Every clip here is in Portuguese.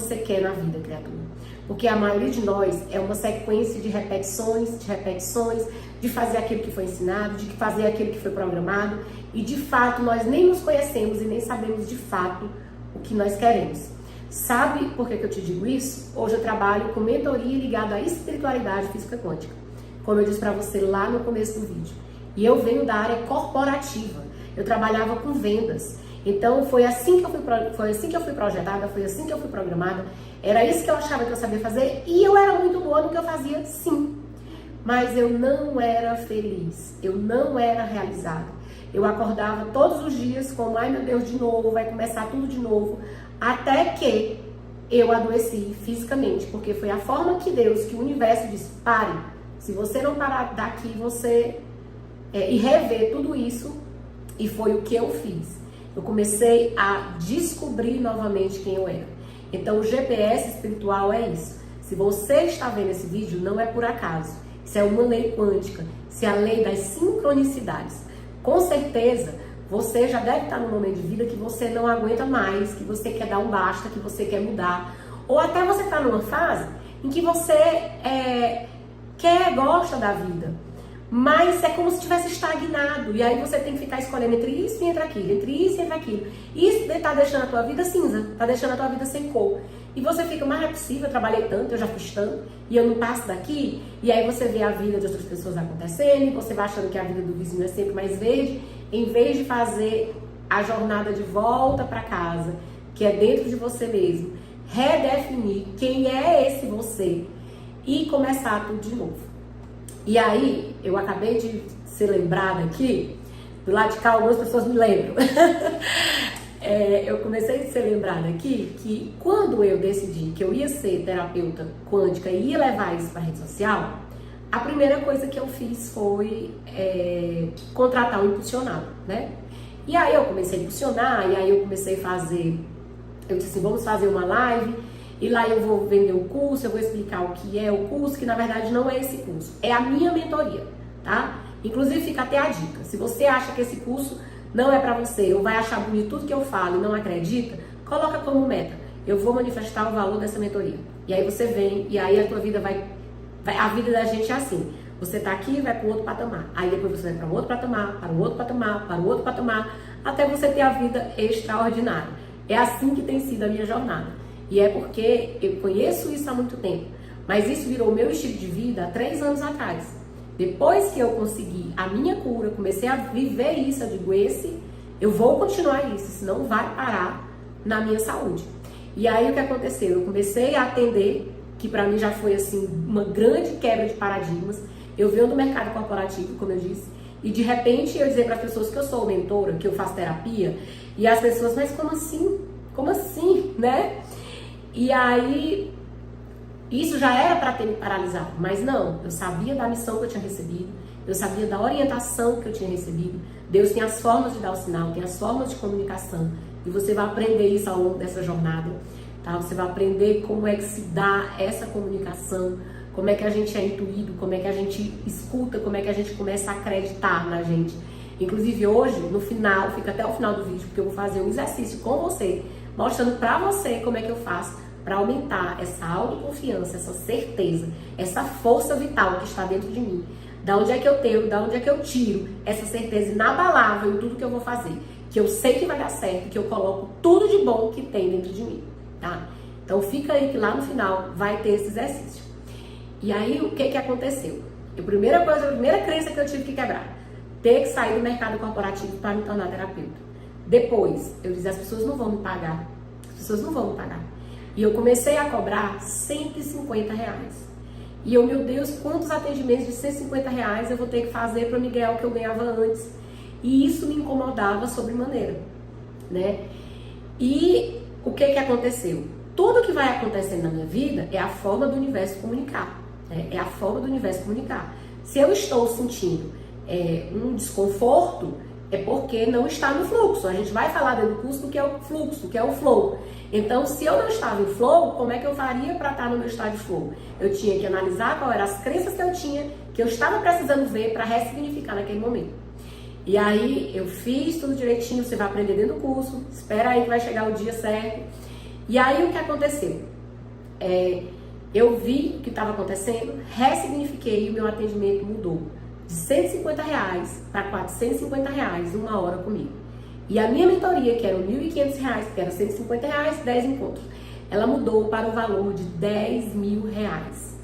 você quer na vida, criatura. Porque a maioria de nós é uma sequência de repetições, de fazer aquilo que foi ensinado, de fazer aquilo que foi programado. E de fato, nós nem nos conhecemos e nem sabemos de fato o que nós queremos. Sabe por que eu te digo isso? Hoje eu trabalho com mentoria ligada à espiritualidade física quântica. Como eu disse para você lá no começo do vídeo. E eu venho da área corporativa. Eu trabalhava com vendas. Então foi assim que eu fui projetada, foi assim que eu fui programada. Era isso que eu achava que eu sabia fazer e eu era muito boa no que eu fazia, sim. Mas eu não era feliz, eu não era realizada. Eu acordava todos os dias como, ai meu Deus, de novo, vai começar tudo de novo. Até que eu adoeci fisicamente, porque foi a forma que Deus, que o universo disse, pare. Se você não parar daqui, você... e rever tudo isso, e foi o que eu fiz. Eu comecei a descobrir novamente quem eu era. Então o GPS espiritual é isso. Se você está vendo esse vídeo, não é por acaso. Isso é uma lei quântica. Isso é a lei das sincronicidades. Com certeza, você já deve estar num momento de vida que você não aguenta mais, que você quer dar um basta, que você quer mudar. Ou até você está numa fase em que você gosta da vida. Mas é como se tivesse estagnado. E aí você tem que ficar escolhendo entre isso e entre aquilo, entre isso e entre aquilo. Isso tá deixando a tua vida cinza, tá deixando a tua vida sem cor. E você fica, mas é possível, eu trabalhei tanto, eu já fiz tanto, e eu não passo daqui. E aí você vê a vida de outras pessoas acontecendo, e você vai achando que a vida do vizinho é sempre mais verde, em vez de fazer a jornada de volta para casa, que é dentro de você mesmo. Redefinir quem é esse você e começar tudo de novo. E aí, eu acabei de ser lembrada aqui, do lado de cá algumas pessoas me lembram. Eu comecei a ser lembrada aqui que quando eu decidi que eu ia ser terapeuta quântica e ia levar isso para a rede social, a primeira coisa que eu fiz foi contratar um impulsionado, né? E aí eu comecei a impulsionar, e aí eu comecei a fazer, eu disse assim, vamos fazer uma live, e lá eu vou vender o curso, eu vou explicar o que é o curso, que na verdade não é esse curso, é a minha mentoria, tá? Inclusive fica até a dica, se você acha que esse curso não é pra você, ou vai achar bonito tudo que eu falo e não acredita, coloca como meta, eu vou manifestar o valor dessa mentoria. E aí você vem, e aí a tua vida a vida da gente é assim, você tá aqui e vai para um outro patamar, aí depois você vai para um outro patamar, para um outro patamar, para o outro patamar, até você ter a vida extraordinária. É assim que tem sido a minha jornada. E é porque eu conheço isso há muito tempo. Mas isso virou meu estilo de vida há 3 anos atrás. Depois que eu consegui a minha cura, comecei a viver isso, eu digo, eu vou continuar isso, senão vai parar na minha saúde. E aí o que aconteceu? Eu comecei a atender, que pra mim já foi assim, uma grande quebra de paradigmas. Eu venho do mercado corporativo, como eu disse, e de repente eu dizer para as pessoas que eu sou mentora, que eu faço terapia, e as pessoas, mas como assim? Como assim, né? E aí, isso já era para ter me paralisado, mas não, eu sabia da missão que eu tinha recebido, eu sabia da orientação que eu tinha recebido. Deus tem as formas de dar o sinal, tem as formas de comunicação, e você vai aprender isso ao longo dessa jornada, tá? Você vai aprender como é que se dá essa comunicação, como é que a gente é intuído, como é que a gente escuta, como é que a gente começa a acreditar na gente. Inclusive hoje, no final, fica até o final do vídeo, porque eu vou fazer um exercício com você, mostrando pra você como é que eu faço para aumentar essa autoconfiança, essa certeza, essa força vital que está dentro de mim. Da onde é que eu tenho, da onde é que eu tiro essa certeza inabalável em tudo que eu vou fazer. Que eu sei que vai dar certo, que eu coloco tudo de bom que tem dentro de mim, tá? Então fica aí que lá no final vai ter esse exercício. E aí o que aconteceu? A primeira crença que eu tive que quebrar, ter que sair do mercado corporativo para me tornar terapeuta. Depois, eu disse, as pessoas não vão me pagar. As pessoas não vão me pagar. E eu comecei a cobrar R$150. E eu, meu Deus, quantos atendimentos de R$150 eu vou ter que fazer para me ganhar o que eu ganhava antes? E isso me incomodava sobremaneira, né? E o que aconteceu? Tudo que vai acontecendo na minha vida é a forma do universo comunicar. Né? É a forma do universo comunicar. Se eu estou sentindo um desconforto, é porque não está no fluxo. A gente vai falar dentro do curso do que é o fluxo, que é o flow. Então, se eu não estava em flow, como é que eu faria para estar no meu estado de flow? Eu tinha que analisar quais eram as crenças que eu estava precisando ver para ressignificar naquele momento. E aí, eu fiz tudo direitinho, você vai aprender dentro do curso, espera aí que vai chegar o dia certo. E aí o que aconteceu? Eu vi o que estava acontecendo, ressignifiquei e o meu atendimento mudou de R$150 para R$450 uma hora comigo. E a minha mentoria, que era R$1.500, que era R$150, 10 encontros, ela mudou para o valor de R$10.000.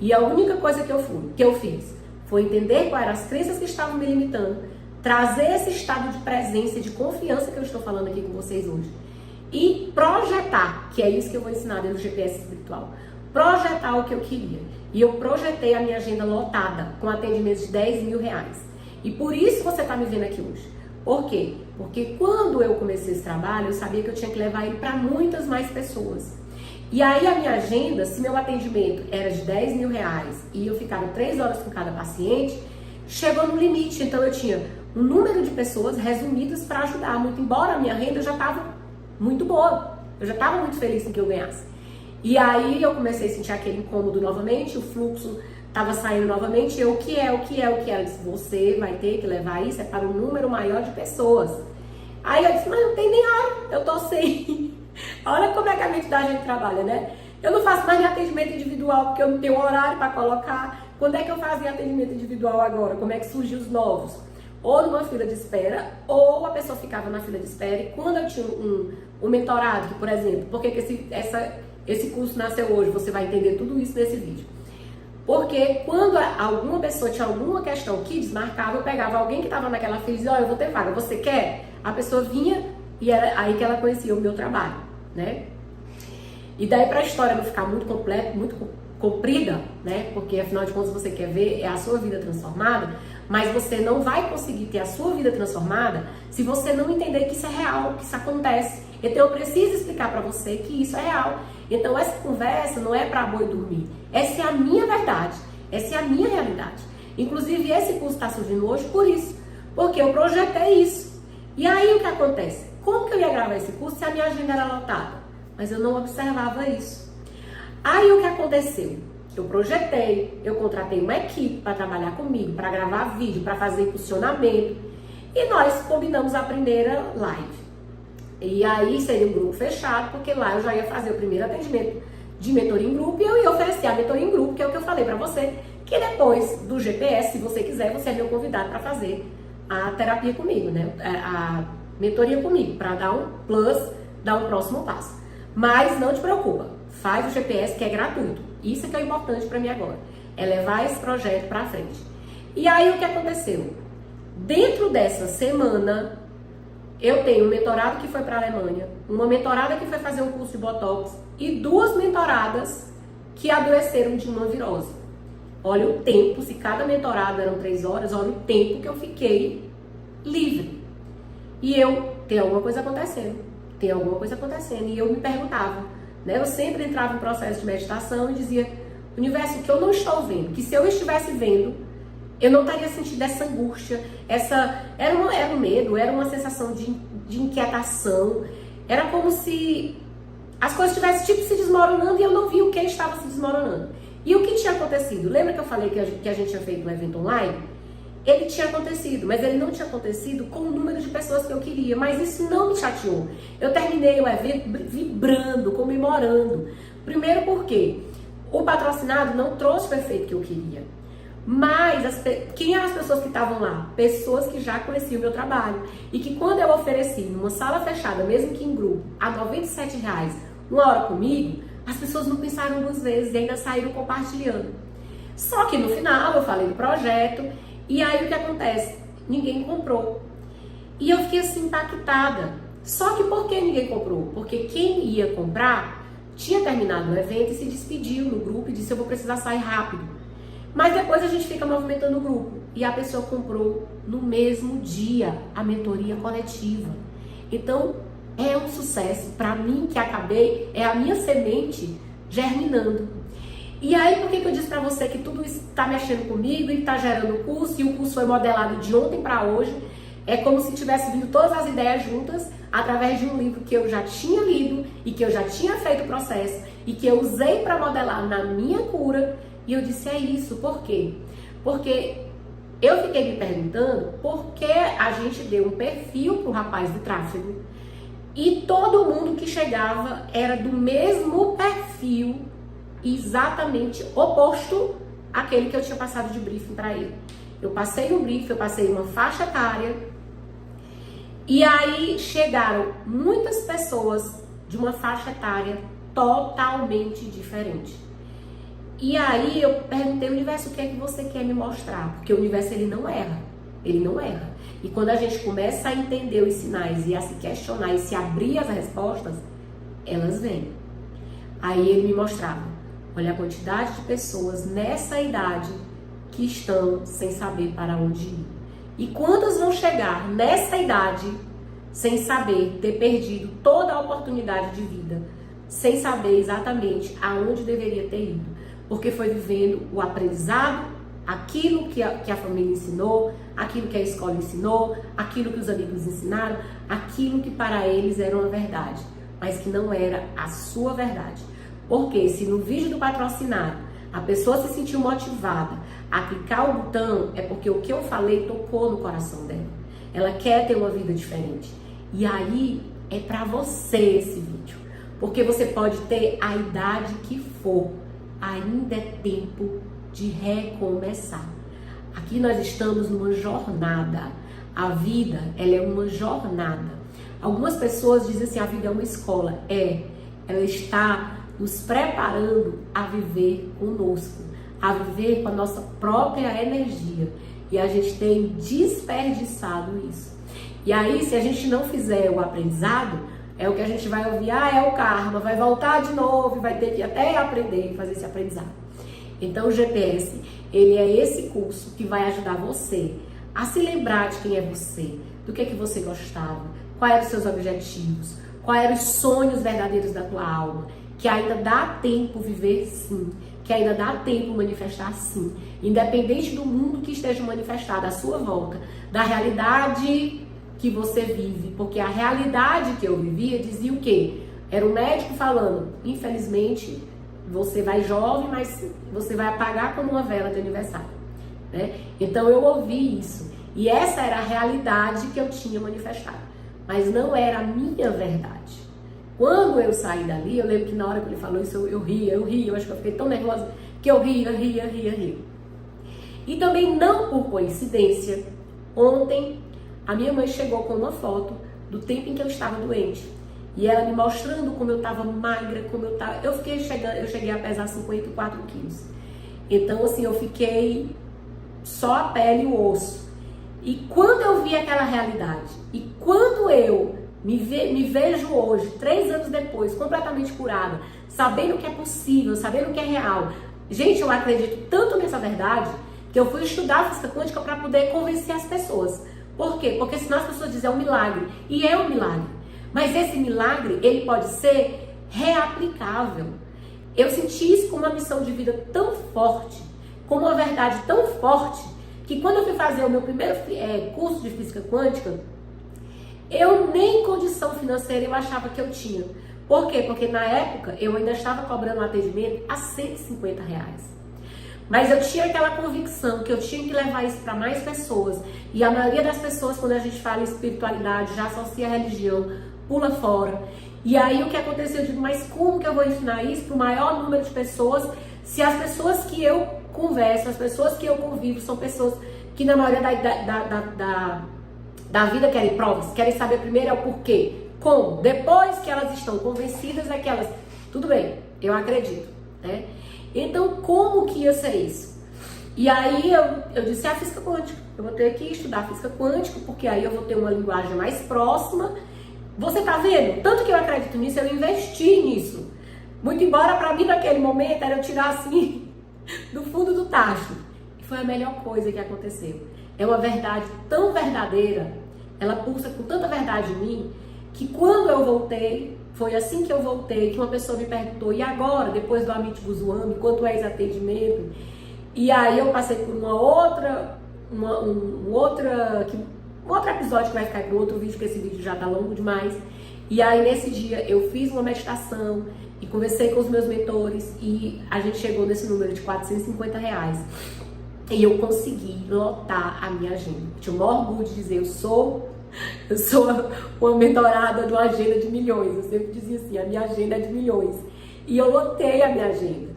E a única coisa que eu fiz foi entender quais eram as crenças que estavam me limitando, trazer esse estado de presença e de confiança que eu estou falando aqui com vocês hoje. E projetar, que é isso que eu vou ensinar dentro do GPS espiritual. Projetar o que eu queria. E eu projetei a minha agenda lotada com atendimentos de R$10.000. E por isso você está me vendo aqui hoje. Por quê? Porque quando eu comecei esse trabalho, eu sabia que eu tinha que levar ele para muitas mais pessoas. E aí a minha agenda, se meu atendimento era de R$10.000 e eu ficava 3 horas com cada paciente, chegou no limite. Então eu tinha um número de pessoas resumidas para ajudar. Muito embora a minha renda já estava muito boa. Eu já estava muito feliz com o que eu ganhasse. E aí eu comecei a sentir aquele incômodo novamente, o fluxo estava saindo novamente. Eu, o que é? Eu disse, você vai ter que levar isso para um número maior de pessoas. Aí eu disse, mas não tem nem hora, eu tô sem. Olha como é que a mente da gente trabalha, né? Eu não faço mais atendimento individual porque eu não tenho horário para colocar. Quando é que eu fazia atendimento individual agora? Como é que surgiu os novos? Ou numa fila de espera, ou a pessoa ficava na fila de espera. E quando eu tinha um mentorado, que, por exemplo, por que esse curso nasceu hoje? Você vai entender tudo isso nesse vídeo. Porque quando alguma pessoa tinha alguma questão que desmarcava, eu pegava alguém que estava naquela fila e dizia, eu vou ter vaga, você quer? A pessoa vinha e era aí que ela conhecia o meu trabalho, né? E daí, para a história não ficar muito completa, muito comprida, né? Porque afinal de contas você quer ver a sua vida transformada, mas você não vai conseguir ter a sua vida transformada se você não entender que isso é real, que isso acontece. Então eu preciso explicar para você que isso é real. Então essa conversa não é para boi dormir. Essa é a minha verdade, essa é a minha realidade. Inclusive esse curso está surgindo hoje por isso, porque eu projetei isso. E aí o que acontece? Como que eu ia gravar esse curso se a minha agenda era lotada? Mas eu não observava isso. Aí o que aconteceu? Eu projetei, eu contratei uma equipe para trabalhar comigo, para gravar vídeo, para fazer impulsionamento. E nós combinamos a primeira live. E aí seria um grupo fechado, porque lá eu já ia fazer o primeiro atendimento de mentoria em grupo e eu ia oferecer a mentoria em grupo, que é o que eu falei para você, que depois do GPS, se você quiser, você é meu convidado para fazer a terapia comigo, né? A mentoria comigo, para dar um plus, dar um próximo passo. Mas não te preocupa, faz o GPS que é gratuito. Isso é que é importante para mim agora, é levar esse projeto para frente. E aí o que aconteceu? Dentro dessa semana, eu tenho um mentorado que foi para a Alemanha, uma mentorada que foi fazer um curso de Botox e 2 mentoradas que adoeceram de uma virose. Olha o tempo, se cada mentorado eram 3 horas, olha o tempo que eu fiquei livre. E eu, tem alguma coisa acontecendo. E eu me perguntava, né? Eu sempre entrava em processo de meditação e dizia, universo, o que eu não estou vendo, que se eu estivesse vendo, eu não estaria sentindo essa angústia, era um medo, era uma sensação de inquietação, era como se as coisas estivessem se desmoronando e eu não via o que estava se desmoronando. E o que tinha acontecido? Lembra que eu falei que a gente tinha feito um evento online? Ele tinha acontecido, mas ele não tinha acontecido com o número de pessoas que eu queria, mas isso não me chateou. Eu terminei o evento vibrando, comemorando. Primeiro porque o patrocinado não trouxe o efeito que eu queria. Mas quem eram as pessoas que estavam lá? Pessoas que já conheciam o meu trabalho. E que quando eu ofereci numa sala fechada, mesmo que em grupo, a R$97, uma hora comigo, as pessoas não pensaram 2 vezes e ainda saíram compartilhando. Só que no final eu falei do projeto e aí o que acontece? Ninguém comprou. E eu fiquei assim impactada. Só que por que ninguém comprou? Porque quem ia comprar tinha terminado o evento e se despediu no grupo e disse, eu vou precisar sair rápido. Mas depois a gente fica movimentando o grupo. E a pessoa comprou no mesmo dia a mentoria coletiva. Então, é um sucesso. Para mim, que acabei, é a minha semente germinando. E aí, por que eu disse para você que tudo isso está mexendo comigo e está gerando o curso? E o curso foi modelado de ontem para hoje. É como se tivesse vindo todas as ideias juntas através de um livro que eu já tinha lido e que eu já tinha feito o processo e que eu usei para modelar na minha cura. E eu disse, é isso, por quê? Porque eu fiquei me perguntando por que a gente deu um perfil pro rapaz do tráfego E todo mundo que chegava era do mesmo perfil, exatamente oposto àquele que eu tinha passado de briefing para ele. Eu passei um briefing, eu passei uma faixa etária, e aí chegaram muitas pessoas de uma faixa etária totalmente diferente. E aí eu perguntei ao universo, o que é que você quer me mostrar? Porque o universo, ele não erra. Ele não erra. E quando a gente começa a entender os sinais e a se questionar e se abrir as respostas, elas vêm. Aí ele me mostrava, olha a quantidade de pessoas nessa idade que estão sem saber para onde ir. E quantas vão chegar nessa idade sem saber, ter perdido toda a oportunidade de vida, sem saber exatamente aonde deveria ter ido. Porque foi vivendo o aprendizado, aquilo que a família ensinou, aquilo que a escola ensinou, aquilo que os amigos ensinaram, aquilo que para eles era uma verdade, mas que não era a sua verdade. Porque se no vídeo do patrocinado a pessoa se sentiu motivada a clicar o botão, é porque o que eu falei tocou no coração dela. Ela quer ter uma vida diferente. E aí é para você esse vídeo. Porque você pode ter a idade que for, ainda é tempo de recomeçar. Aqui nós estamos numa jornada. A vida, ela é uma jornada. Algumas pessoas dizem assim, a vida é uma escola. Ela está nos preparando a viver conosco, a viver com a nossa própria energia. E a gente tem desperdiçado isso. E aí, se a gente não fizer o aprendizado, é o que a gente vai ouvir, é o karma, vai voltar de novo e vai ter que até aprender e fazer esse aprendizado. Então o GPS, ele é esse curso que vai ajudar você a se lembrar de quem é você, do que você gostava, quais eram os seus objetivos, quais eram os sonhos verdadeiros da tua alma, que ainda dá tempo viver sim, que ainda dá tempo manifestar sim, independente do mundo que esteja manifestado à sua volta, da realidade que você vive, porque a realidade que eu vivia dizia o quê? Era um médico falando, infelizmente, você vai jovem, mas você vai apagar como uma vela de aniversário, né? Então eu ouvi isso, e essa era a realidade que eu tinha manifestado, mas não era a minha verdade. Quando eu saí dali, eu lembro que na hora que ele falou isso, eu ria, eu acho que eu fiquei tão nervosa, que eu ria. E também não por coincidência, ontem a minha mãe chegou com uma foto do tempo em que eu estava doente. E ela me mostrando como eu estava magra, como eu estava. Eu cheguei a pesar 54 quilos. Então, assim, eu fiquei só a pele e o osso. E quando eu vi aquela realidade, e quando eu me vejo hoje, 3 anos depois, completamente curada, sabendo que é possível, sabendo que é real. Gente, eu acredito tanto nessa verdade que eu fui estudar física quântica para poder convencer as pessoas. Por quê? Porque senão as pessoas dizem é um milagre. E é um milagre. Mas esse milagre, ele pode ser reaplicável. Eu senti isso como uma missão de vida tão forte, como uma verdade tão forte, que quando eu fui fazer o meu primeiro curso de física quântica, eu nem condição financeira eu achava que eu tinha. Por quê? Porque na época eu ainda estava cobrando um atendimento a R$150. Mas eu tinha aquela convicção que eu tinha que levar isso para mais pessoas. E a maioria das pessoas, quando a gente fala em espiritualidade, já associa a religião, pula fora. E aí o que aconteceu? Eu digo, mas como que eu vou ensinar isso para o maior número de pessoas, se as pessoas que eu converso, as pessoas que eu convivo, são pessoas que na maioria da vida querem provas, querem saber primeiro é o porquê. Como? Depois que elas estão convencidas é que elas... Tudo bem, eu acredito, né? Então, como que ia ser isso? E aí eu disse, a física quântica. Eu vou ter que estudar física quântica, porque aí eu vou ter uma linguagem mais próxima. Você tá vendo? Tanto que eu acredito nisso, eu investi nisso. Muito embora pra mim naquele momento era eu tirar assim do fundo do tacho. E foi a melhor coisa que aconteceu. É uma verdade tão verdadeira, ela pulsa com tanta verdade em mim, que quando eu voltei, foi assim que eu voltei, que uma pessoa me perguntou, e agora, depois do Amit Guzwami, quanto é esse atendimento? E aí eu passei por um outro episódio que vai ficar para outro vídeo, porque esse vídeo já tá longo demais. E aí nesse dia eu fiz uma meditação e conversei com os meus mentores e a gente chegou nesse número de R$450. E eu consegui lotar a minha agenda. Eu tinha o maior orgulho de dizer, eu sou Eu sou uma mentorada de uma agenda de milhões. Eu sempre dizia assim, a minha agenda é de milhões. E eu lotei a minha agenda.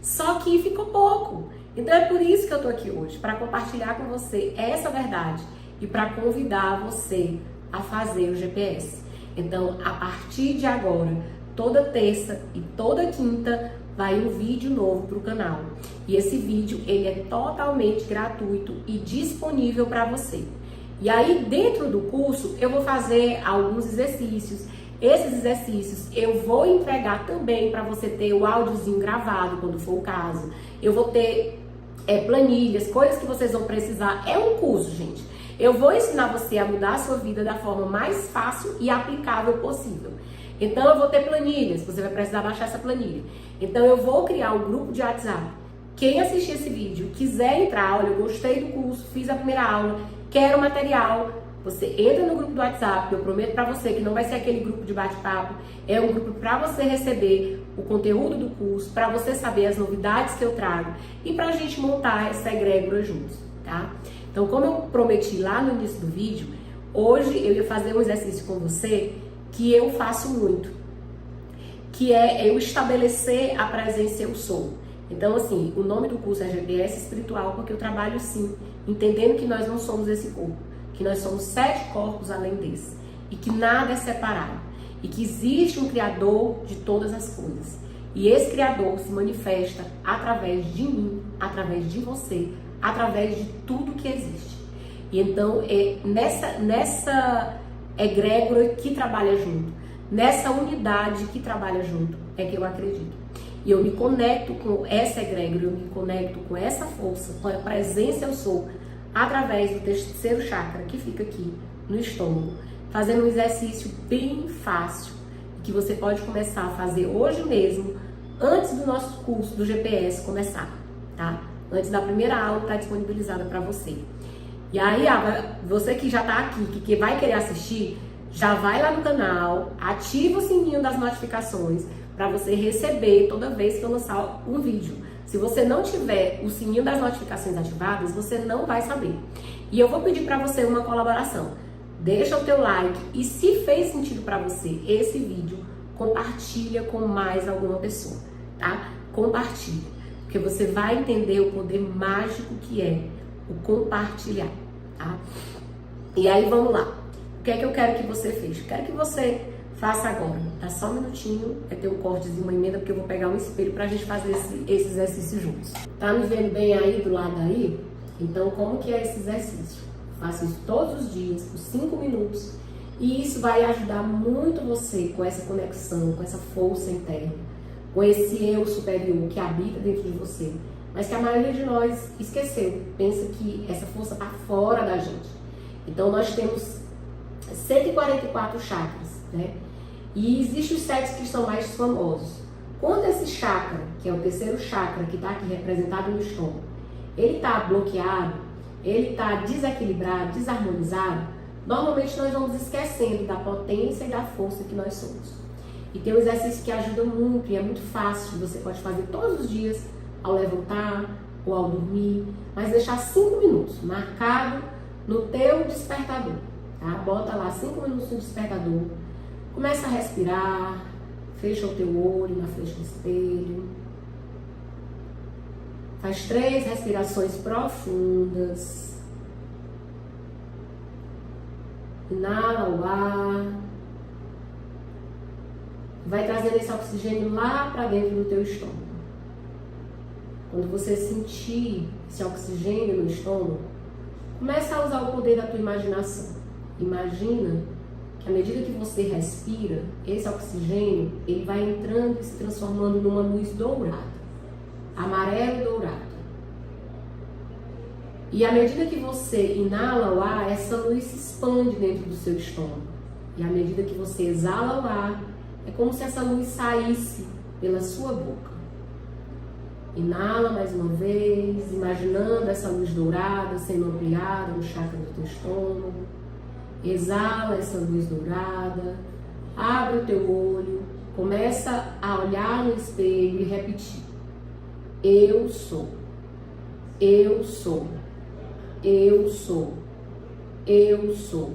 Só que ficou pouco. Então é por isso que eu tô aqui hoje, para compartilhar com você essa verdade e para convidar você a fazer o GPS. Então, a partir de agora, toda terça e toda quinta vai um vídeo novo para o canal. E esse vídeo, ele é totalmente gratuito e disponível para você. E aí, dentro do curso, eu vou fazer alguns exercícios. Esses exercícios eu vou entregar também para você ter o áudiozinho gravado, quando for o caso. Eu vou ter planilhas, coisas que vocês vão precisar. É um curso, gente. Eu vou ensinar você a mudar a sua vida da forma mais fácil e aplicável possível. Então, eu vou ter planilhas, você vai precisar baixar essa planilha. Então, eu vou criar um grupo de WhatsApp. Quem assistir esse vídeo, quiser entrar, olha, eu gostei do curso, fiz a primeira aula, quero material, você entra no grupo do WhatsApp, eu prometo pra você que não vai ser aquele grupo de bate-papo, é um grupo pra você receber o conteúdo do curso, pra você saber as novidades que eu trago e pra gente montar essa egrégora juntos, tá? Então, como eu prometi lá no início do vídeo, hoje eu ia fazer um exercício com você que eu faço muito, que é eu estabelecer a presença eu sou. Então, assim, o nome do curso é GPS Espiritual, porque eu trabalho, sim, entendendo que nós não somos esse corpo, que nós somos 7 corpos além desse, e que nada é separado, e que existe um Criador de todas as coisas. E esse Criador se manifesta através de mim, através de você, através de tudo que existe. E então, é nessa egrégora que trabalha junto, nessa unidade que trabalha junto, é que eu acredito. E eu me conecto com essa egrégora, eu me conecto com essa força, com a presença eu sou, através do terceiro chakra, que fica aqui no estômago, fazendo um exercício bem fácil, que você pode começar a fazer hoje mesmo, antes do nosso curso do GPS começar, tá? Antes da primeira aula, tá disponibilizada para você. E aí, você que já tá aqui, que vai querer assistir, já vai lá no canal, ativa o sininho das notificações, para você receber toda vez que eu lançar um vídeo. Se você não tiver o sininho das notificações ativadas, você não vai saber. E eu vou pedir para você uma colaboração. Deixa o teu like e se fez sentido para você esse vídeo, compartilha com mais alguma pessoa, tá? Compartilha, porque você vai entender o poder mágico que é o compartilhar, tá? E aí vamos lá. O que é que eu quero que você feche? Eu quero que você faça agora, tá? Só um minutinho, vai ter um cortezinho, uma emenda, porque eu vou pegar um espelho pra gente fazer esse exercício juntos. Tá me vendo bem aí do lado aí? Então, como que é esse exercício? Faça isso todos os dias, por 5 minutos, e isso vai ajudar muito você com essa conexão, com essa força interna, com esse eu superior que habita dentro de você, mas que a maioria de nós esqueceu, pensa que essa força tá fora da gente. Então, nós temos 144 chakras, né? E existem os 7 que são mais famosos. Quando esse chakra, que é o terceiro chakra, que está aqui representado no estômago, ele está bloqueado, ele está desequilibrado, desarmonizado, normalmente nós vamos esquecendo da potência e da força que nós somos. E tem um exercício que ajuda muito e é muito fácil, você pode fazer todos os dias, ao levantar ou ao dormir, mas deixar 5 minutos marcado no teu despertador, tá? Bota lá 5 minutos no despertador, começa a respirar, fecha o teu olho na frente do espelho, faz 3 respirações profundas, inala o ar, vai trazendo esse oxigênio lá para dentro do teu estômago. Quando você sentir esse oxigênio no estômago, começa a usar o poder da tua imaginação. Imagina que à medida que você respira, esse oxigênio ele vai entrando e se transformando numa luz dourada, amarelo dourado. E à medida que você inala o ar, essa luz se expande dentro do seu estômago. E à medida que você exala o ar, é como se essa luz saísse pela sua boca. Inala mais uma vez, imaginando essa luz dourada sendo ampliada no chakra do teu estômago. Exala essa luz dourada, abre o teu olho, começa a olhar no espelho e repetir: eu sou, eu sou, eu sou, eu sou,